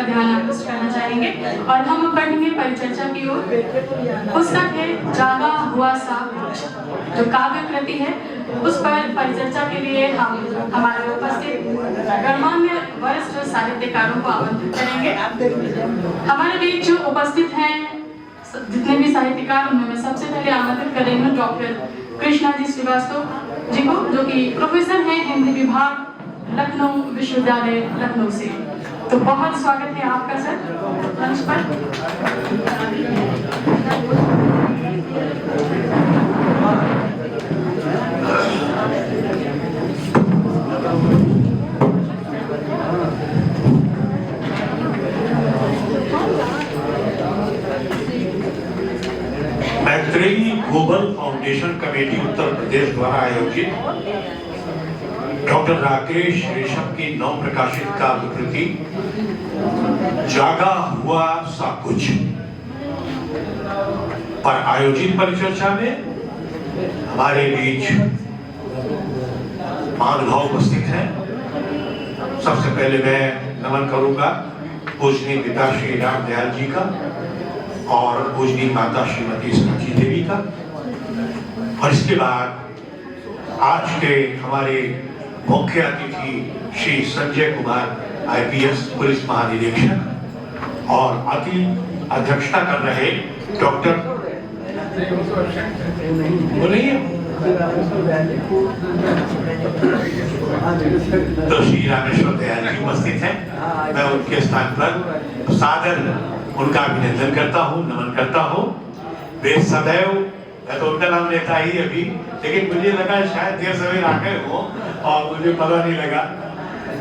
आपका ध्यान आकृष्ट करना चाहेंगे और हम बढ़ेंगे परिचर्चा की ओर। पुस्तक है जागा हुआ सा कुछ, जो काव्य कृति है, उस पर परिचर्चा के लिए हम हमारे उपस्थित गणमान्य वरिष्ठ साहित्यकारों को आमंत्रित करेंगे। हमारे बीच जो उपस्थित हैं जितने भी साहित्यकार, उनमें मैं सबसे पहले आमंत्रित करेंगे डॉक्टर कृष्णा जी श्रीवास्तव जी को, जो कि प्रोफेसर हैं हिंदी विभाग, लखनऊ विश्वविद्यालय लखनऊ से। तो बहुत स्वागत है आपका सर मंच पर। Maitreyi global foundation committee Uttar Pradesh द्वारा आयोजित डॉक्टर राकेश रेशम की नव प्रकाशित काव्य कृति जागा हुआ सा कुछ पर आयोजित परिचर्चा में हमारे बीच महानुभाव उपस्थित हैं। सबसे पहले मैं नमन करूंगा पूजनीय पिता श्री राम दयाल जी का और पूजनीय माता श्रीमती साची देवी का, और इसके बाद आज के हमारे मुख्य अतिथि श्री संजय कुमार आईपीएस पुलिस महानिरीक्षक और अति अध्यक्षता कर रहे डॉक्टर तो श्री रामेश्वर दयाल जी उपस्थित हैं। मैं उनके स्थान पर सादर उनका अभिनंदन करता हूँ, नमन करता हूँ। वे सदैव, मैं तो उनका नाम लेता ही अभी, लेकिन मुझे लगा शायद देर सवेर आ गए हो और मुझे पता नहीं लगा,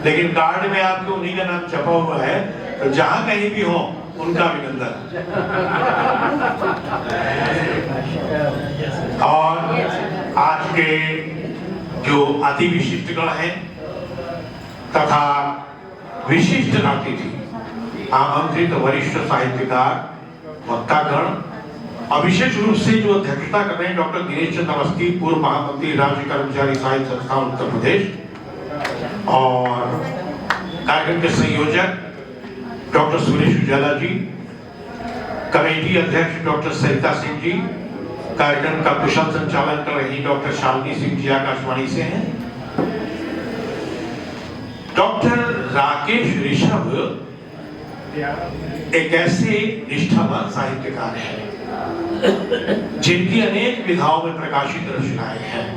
लेकिन कार्ड में आपके उन्हीं का नाम छपा हुआ है, तो जहां कहीं भी हो उनका अभिनंदन। और आज के जो अति विशिष्ट गण हैं तथा विशिष्ट अतिथि आमंत्रित वरिष्ठ साहित्यकार वक्तागण और विशेष रूप से जो अध्यक्षता कर रहे हैं डॉक्टर दिनेश चंद्र अवस्थी, पूर्व महामंत्री राज्य कर्मचारी साहित्य संस्थान उत्तर प्रदेश, और कार्यक्रम के संयोजक डॉक्टर सुरेश उजाला जी, कमेटी अध्यक्ष डॉक्टर सरिता सिंह जी, कार्यक्रम का कुशल संचालन कर रही डॉक्टर शालिनी सिंह जी आकाशवाणी से हैं। डॉक्टर राकेश ऋषभ एक ऐसे निष्ठावान साहित्यकार हैं जिनकी अनेक विधाओं में प्रकाशित रचनाएं हैं।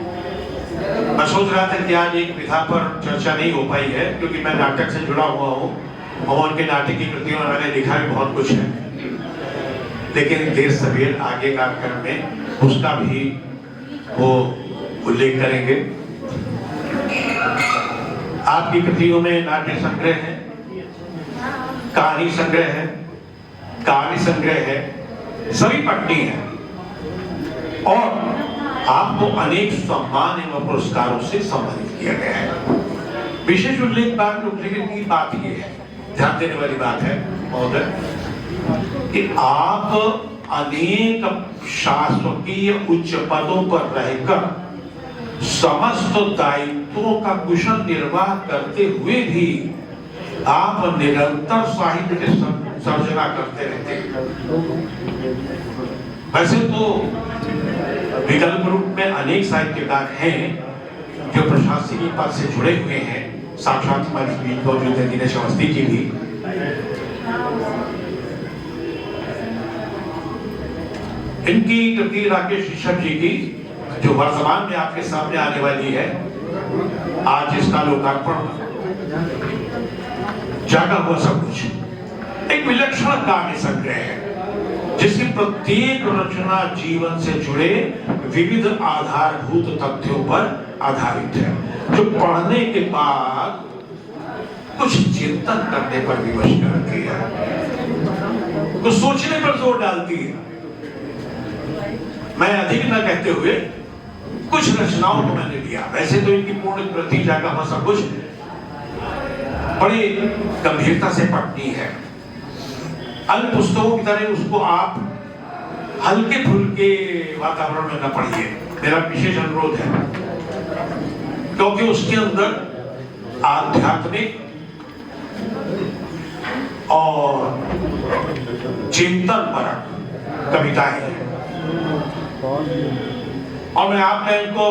मैं सोच रहा था कि आज एक विधा पर चर्चा नहीं हो पाई है, क्योंकि मैं नाटक से जुड़ा हुआ हूँ और उनके नाटक की कृतियों में मैंने लिखा भी बहुत कुछ है, लेकिन देर सवेर आगे कार्यक्रम में उसका भी वो उल्लेख करेंगे। आपकी कृतियों में नाट्य संग्रह है, कहानी संग्रह है, काव्य संग्रह है, सभी पट्टी है, और आपको अनेक सम्मान एवं पुरस्कारों से सम्मानित किया गया है। विशेष उल्लेख की बात ये है, ध्यान देने वाली बात है महोदय, कि आप अनेक शासकीय उच्च पदों पर रहकर समस्त दायित्वों का कुशल निर्वाह करते हुए भी आप निरंतर साहित्य के सर्जना करते रहते हैं। वैसे तो विकल्प रूप में अनेक साहित्यकार हैं जो प्रशासनिक पद से जुड़े हुए हैं, साक्षात हमारे बीच मौजूद है दिनेश अवस्थी जी भी। इनकी कृति राकेश ऋषभ जी की जो वर्तमान में आपके सामने आने वाली है, आज इसका लोकार्पण जागा हुआ सब कुछ एक विलक्षण काव्य संग्रह है, जिसकी प्रत्येक रचना जीवन से जुड़े विविध आधारभूत तथ्यों पर आधारित है, जो पढ़ने के बाद कुछ चिंतन करने पर विवश करती है, कुछ सोचने पर जोर डालती है। मैं अधिक न कहते हुए कुछ रचनाओं को मैंने लिया। वैसे तो इनकी पूर्ण कृति जागा हुआ सब कुछ बड़ी गंभीरता से पढ़नी है। अन्य पुस्तकों की तरह उसको आप हल्के फुल्के वातावरण में न पढ़िए, मेरा विशेष अनुरोध है, क्योंकि उसके अंदर आध्यात्मिक और चिंतन परक कविताएं हैं। और मैं आपने इनको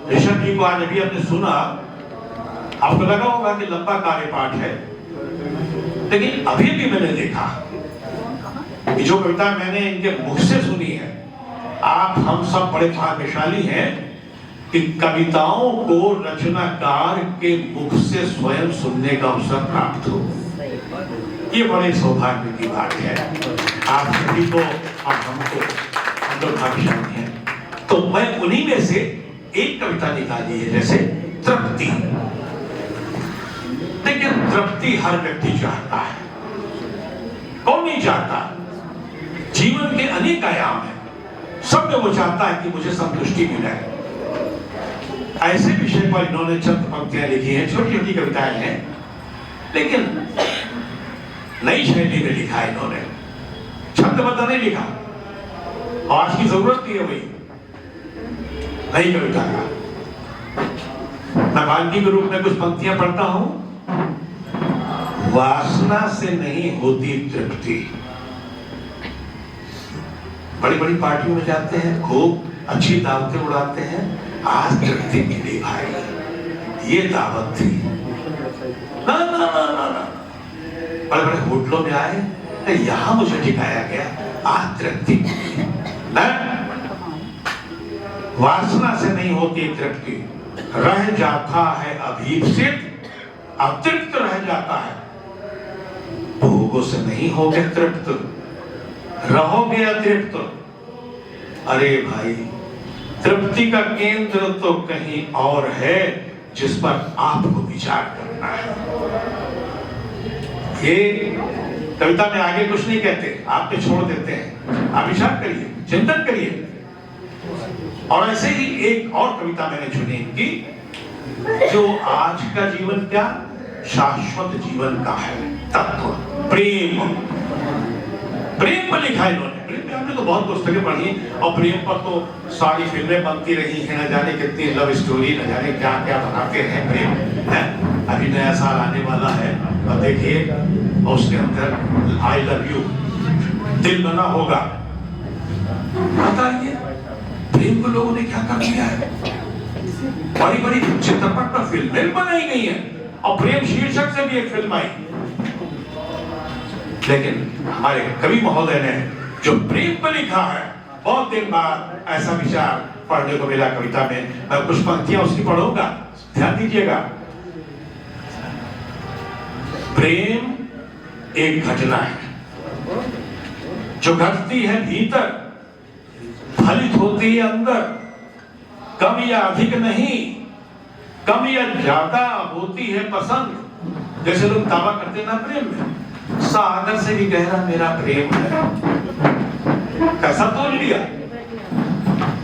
ऋषभ जी को आज अभी आपने सुना, आपको लगा होगा कि लंबा कार्यपाठ है, लेकिन अभी भी मैंने देखा कि जो कविता मैंने इनके मुख से सुनी है, आप हम सब बड़े भाग्यशाली हैं कि कविताओं को रचनाकार के मुख से स्वयं सुनने का अवसर प्राप्त हो। ये बड़े सौभाग्य की बात है। आप सभी को और हमको, हम लोग भाग्यशाली हैं। तो मैं उन्हीं में से एक कविता निकाली है, जैसे तृप्ति। लेकिन तृप्ति हर व्यक्ति चाहता है, कौन नहीं चाहता? जीवन के अनेक आयाम है, सब में वो चाहता है कि मुझे संतुष्टि मिले। ऐसे विषय पर इन्होंने चंद पंक्तियां लिखी हैं, छोटी छोटी कविताएं हैं, लेकिन नई शैली में लिखा है इन्होंने, छंदबद्ध नहीं लिखा। आज की जरूरत नहीं है वही नई कविता का। मैं वाल्मीकि के रूप में कुछ पंक्तियां पढ़ता हूं। वासना से नहीं होती तृप्ति। बड़ी बड़ी पार्टियों में जाते हैं, खूब अच्छी दावतें उड़ाते हैं, आज तृप्ति मिली भाई, ये दावत थी। ना ना ना ना ना, बड़े बड़े होटलों में आए, यहां मुझे ठिकाया गया, आज तृप्ति मिली। वासना से नहीं होती तृप्ति, रह जाता है अभीप्सित, अतृप्त रह जाता है। भोगों से नहीं होगे तृप्त, रहोगे अतृप्त। अरे भाई, तृप्ति का केंद्र तो कहीं और है, जिस पर आपको विचार करना है। ये कविता में आगे कुछ नहीं कहते, आपके छोड़ देते हैं। आप विचार करिए, चिंतन करिए। और ऐसे ही एक और कविता मैंने चुनी इनकी, जो आज का जीवन क्या शाश्वत जीवन का है तत्व, प्रेम। प्रेम पर लिखा इन्होंने। प्रेम पे हमने तो बहुत पुस्तकें पढ़ी, और प्रेम पर तो सारी फिल्में बनती रही हैं, न जाने कितनी लव स्टोरी, न जाने क्या क्या बनाते हैं प्रेम है। अभी नया साल आने वाला है, और देखिए उसके अंदर आई लव यू दिल बना होगा। बताइए प्रेम को लोगों ने क्या कर दिया है। बड़ी बड़ी चित्रपट पर फिल्में बनाई गई हैं, और प्रेम शीर्षक से भी एक फिल्म आई। लेकिन हमारे कवि महोदय ने जो प्रेम पर लिखा है, बहुत दिन बाद ऐसा विचार पढ़ने को मिला कविता में। मैं कुछ पंक्तियां उसकी पढ़ूंगा, ध्यान दीजिएगा। प्रेम एक घटना है जो घटती है भीतर, फलित होती है अंदर, कम या अधिक नहीं, कम या ज्यादा होती है पसंद। जैसे लोग दावा करते हैं ना प्रेम में, सागर से भी गहरा मेरा प्रेम है। कैसा तोड़ लिया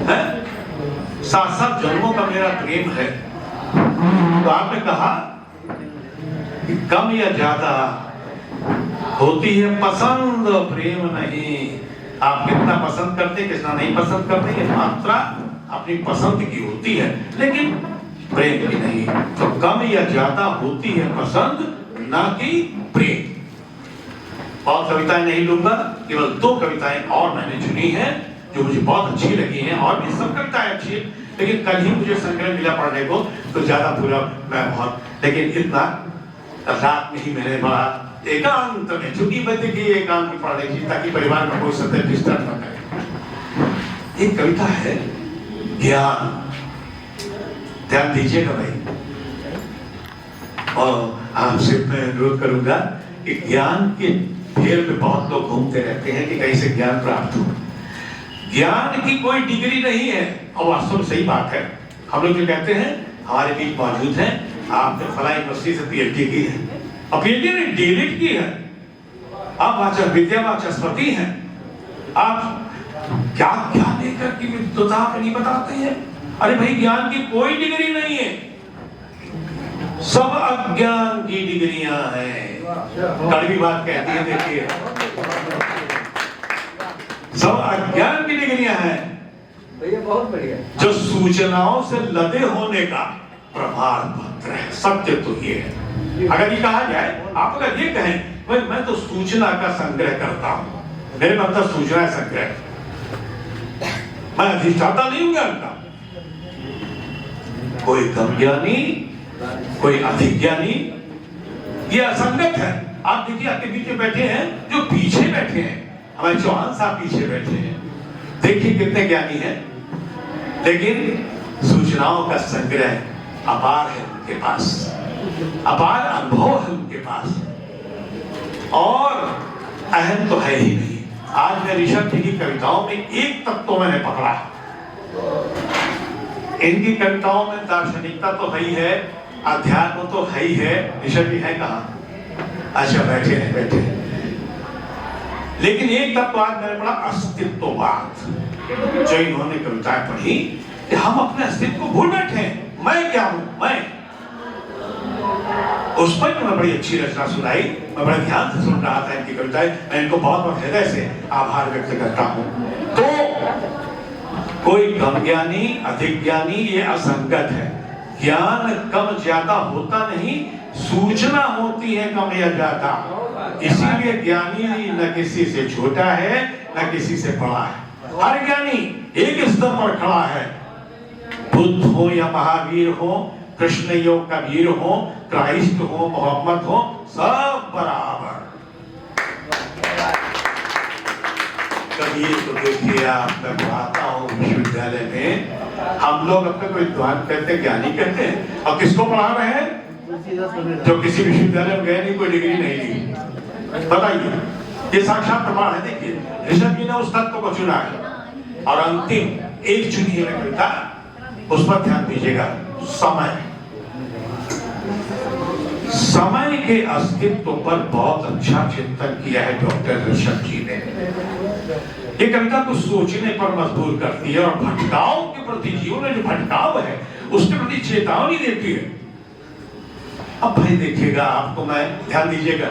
है, 7-7 जन्मों का मेरा प्रेम है। तो आपने कहा कि कम या ज्यादा होती है पसंद, प्रेम नहीं। आप कितना पसंद करते, कितना नहीं पसंद करते, ये मात्रा अपनी पसंद की होती है, लेकिन प्रेम की नहीं। तो कम या ज्यादा होती है पसंद, ना कि प्रेम। और कविताएं नहीं लूंगा, केवल 2 कविताएं और मैंने चुनी हैं जो मुझे बहुत अच्छी लगी हैं। और भी सब कविताएं अच्छी हैं, लेकिन कल ही मुझे संग्रह मिला पढ़ने को, तो ज्यादा पूरा मैं बहुत, लेकिन इतना रात में ही मैंने बड़ा एकांत में, चूंकि बच्चे की एकांत में पढ़ रही थी, ताकि परिवार में कोई सत्य डिस्टर्ब न करे। एक कविता है ज्ञान, ध्यान दीजिएगा भाई। और आपसे मैं अनुरोध करूंगा कि ज्ञान के फेर में बहुत लोग घूमते रहते हैं कि कहीं से ज्ञान प्राप्त हो। ज्ञान की कोई डिग्री नहीं है, और वास्तव में सही बात है। हम लोग जो कहते हैं, हमारे बीच मौजूद हैं, आपने फला यूनिवर्सिटी से पीएचडी की है, और पीएचडी ने डीलिट की है, आप विद्यावाचस्पति हैं। आप क्या क्या लेकर की विद्वता आप नहीं बताते हैं। अरे भाई, ज्ञान की कोई डिग्री नहीं है, सब अज्ञान की डिग्रियां हैं। कड़वी बात कहती है, देखिए, सब अज्ञान की डिग्रियां हैं, बहुत बढ़िया, जो सूचनाओं से लदे होने का प्रमाण पत्र है। सत्य तो ये है। अगर ये कहा जाए, आप अगर ये कहें भाई मैं तो सूचना का संग्रह करता हूँ, मेरे मतलब सूचना संग्रह, मैं अधिष्ठाता नहीं हूँ ज्ञान का। कोई कम ज्ञानी, कोई अधिक ज्ञानी, ये असंगत है। आप देखिए आपके बीच में बैठे हैं, जो पीछे बैठे हैं, हमारे चौहान साहब पीछे बैठे हैं, देखिए कितने ज्ञानी हैं, लेकिन सूचनाओं का संग्रह अपार है उनके पास, अपार अनुभव है उनके पास, और अहम तो है ही नहीं। आज मैं ऋषभ जी की कविताओं में एक तत्व तो मैंने पकड़ा, इनकी कविताओं में दार्शनिकता तो है ही है, अध्यात्म तो है ही है। ऋषभ जी है कहाँ? अच्छा बैठे हैं, बैठे हैं। लेकिन एक तत्व आज मैंने पढ़ा, अस्तित्ववाद, जो इन्होंने कविताएं पढ़ी कि हम अपने अस्तित्व को भूल बैठे हैं। मैं क्या हूं? मैं, उस पर मैं बड़ी अच्छी रचना सुनाई, मैं बड़े ध्यान से सुन रहा था इनकी कविताएं, मैं इनको बहुत हृदय से आभार व्यक्त करता हूं। तो कोई कम ज्ञानी अधिक ज्ञानी ये असंगत है। ज्ञान कम ज्यादा होता नहीं, सूचना होती है कम या ज्यादा। इसीलिए ज्ञानी न किसी से छोटा है न किसी से बड़ा है, हर ज्ञानी एक स्तर पर खड़ा है। बुद्ध हो या महावीर हो, कृष्ण यो कबीर हो, क्राइस्ट हो, मोहम्मद हो, सब बराबर। कबीर को देखिए आप, मैं पढ़ाता हूँ विश्वविद्यालय में, हम लोग अपने को विद्वान कहते हैं, ज्ञानी कहते हैं, और किसको पढ़ा रहे हैं? जो किसी विश्वविद्यालय में गए नहीं, कोई डिग्री नहीं ली। बताइए, ये साक्षात प्रमाण है। देखिए ऋषभ जी ने उस तत्व को चुना है, और अंतिम एक चुनी है कविता, उस पर ध्यान दीजिएगा। समय, समय के अस्तित्व पर बहुत अच्छा चिंतन किया है डॉक्टर ऋषभ जी ने। ये कविता को सोचने पर मजबूर करती है, और भटकाव के प्रति, जीवन में जो भटकाव है उसके प्रति चेतावनी देती है। अब भाई देखिएगा, आपको मैं ध्यान दीजिएगा,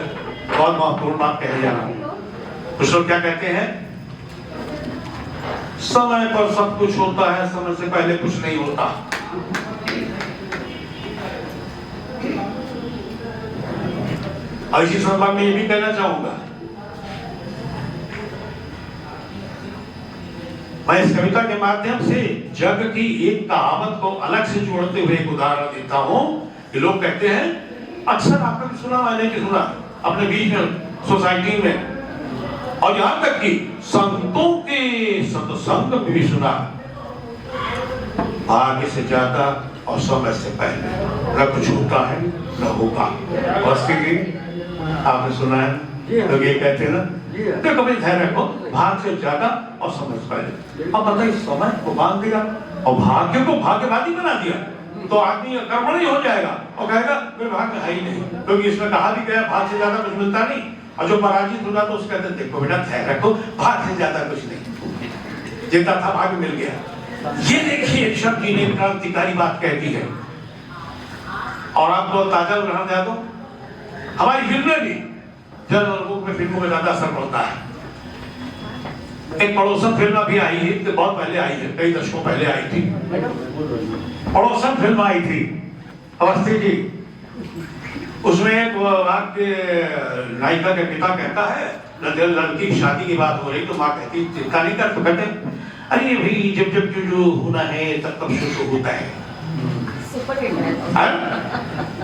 बहुत महत्वपूर्ण बात कहने जा रहा हूं। कुछ लोग क्या कहते हैं? समय पर सब कुछ होता है, समय से पहले कुछ नहीं होता। और इसी संदर्भ में ये भी कहना चाहूंगा, मैं इस कविता के माध्यम से जग की एक कहावत को अलग से जोड़ते हुए एक उदाहरण देता हूं कि लोग कहते हैं, अक्सर आपने भी सुना, मैंने भी सुना अपने बीच में, सोसाइटी में, और यहां तक कि संतों के सत्संग में भी सुना, भाग्य से ज्यादा और समय से पहले न कुछ होता है न होगा। और स्थिति आपने सुना है, लोग ये कहते हैं ना, तो कभी धैर्य रखो, भाग्य से ज्यादा और समय से पहले। अब बताइए, समय को बांध दिया और भाग्य को भाग्यवादी बना दिया, तो आदमी कर्मणी हो जाएगा और कहेगा कोई भाग्य है ही नहीं, क्योंकि इसमें कहा भी गया भाग्य से ज्यादा कुछ मिलता नहीं। और जो पराजित होगा तो उसके कहते देखो बेटा धैर्य रखो, भाग्य से ज्यादा कुछ नहीं, जितना था भाग्य मिल गया। ये देखिए ऋषभ जी ने क्रांतिकारी बात कह दी है। और आपको ताजा उदाहरण दे दो, हमारी फिल्में भी जनरल में, फिल्मों में ज्यादा असर पड़ता है। एक पड़ोसन फिल्म अभी आई है, तो बहुत पहले आई है, कई दशकों पहले आई थी, पड़ोसन फिल्म आई थी, अवस्थी जी। उसमें एक वाक्य नायिका के पिता कहता है, लड़की की शादी की बात हो रही, तो माँ कहती चिंता नहीं कर, तो कहते अरे भाई जब जब जो होना है तब तब शुरू होता है।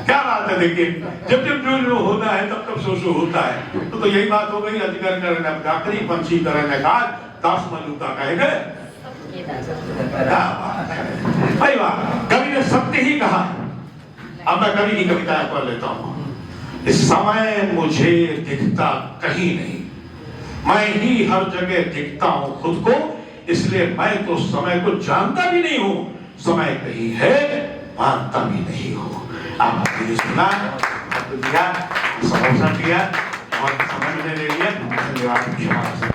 क्या बात है, देखिए जब जब जो होता है तब तब शोषो होता है। तो यही बात हो गई, अजगर करने गाकरी पंछी करने का दास मलूका कहेगा। भाई वाह, कवि ने सत्य ही कहा। अब मैं कवि की कविता पढ़ लेता हूँ। इस समय मुझे दिखता कहीं नहीं, मैं ही हर जगह दिखता हूँ खुद को, इसलिए मैं तो समय को जानता भी नहीं हूँ, समय कहीं है मानता भी नहीं हो। आपने सुना, आपको दिया, समझा दिया और समझ में ले लिया। धन्यवाद।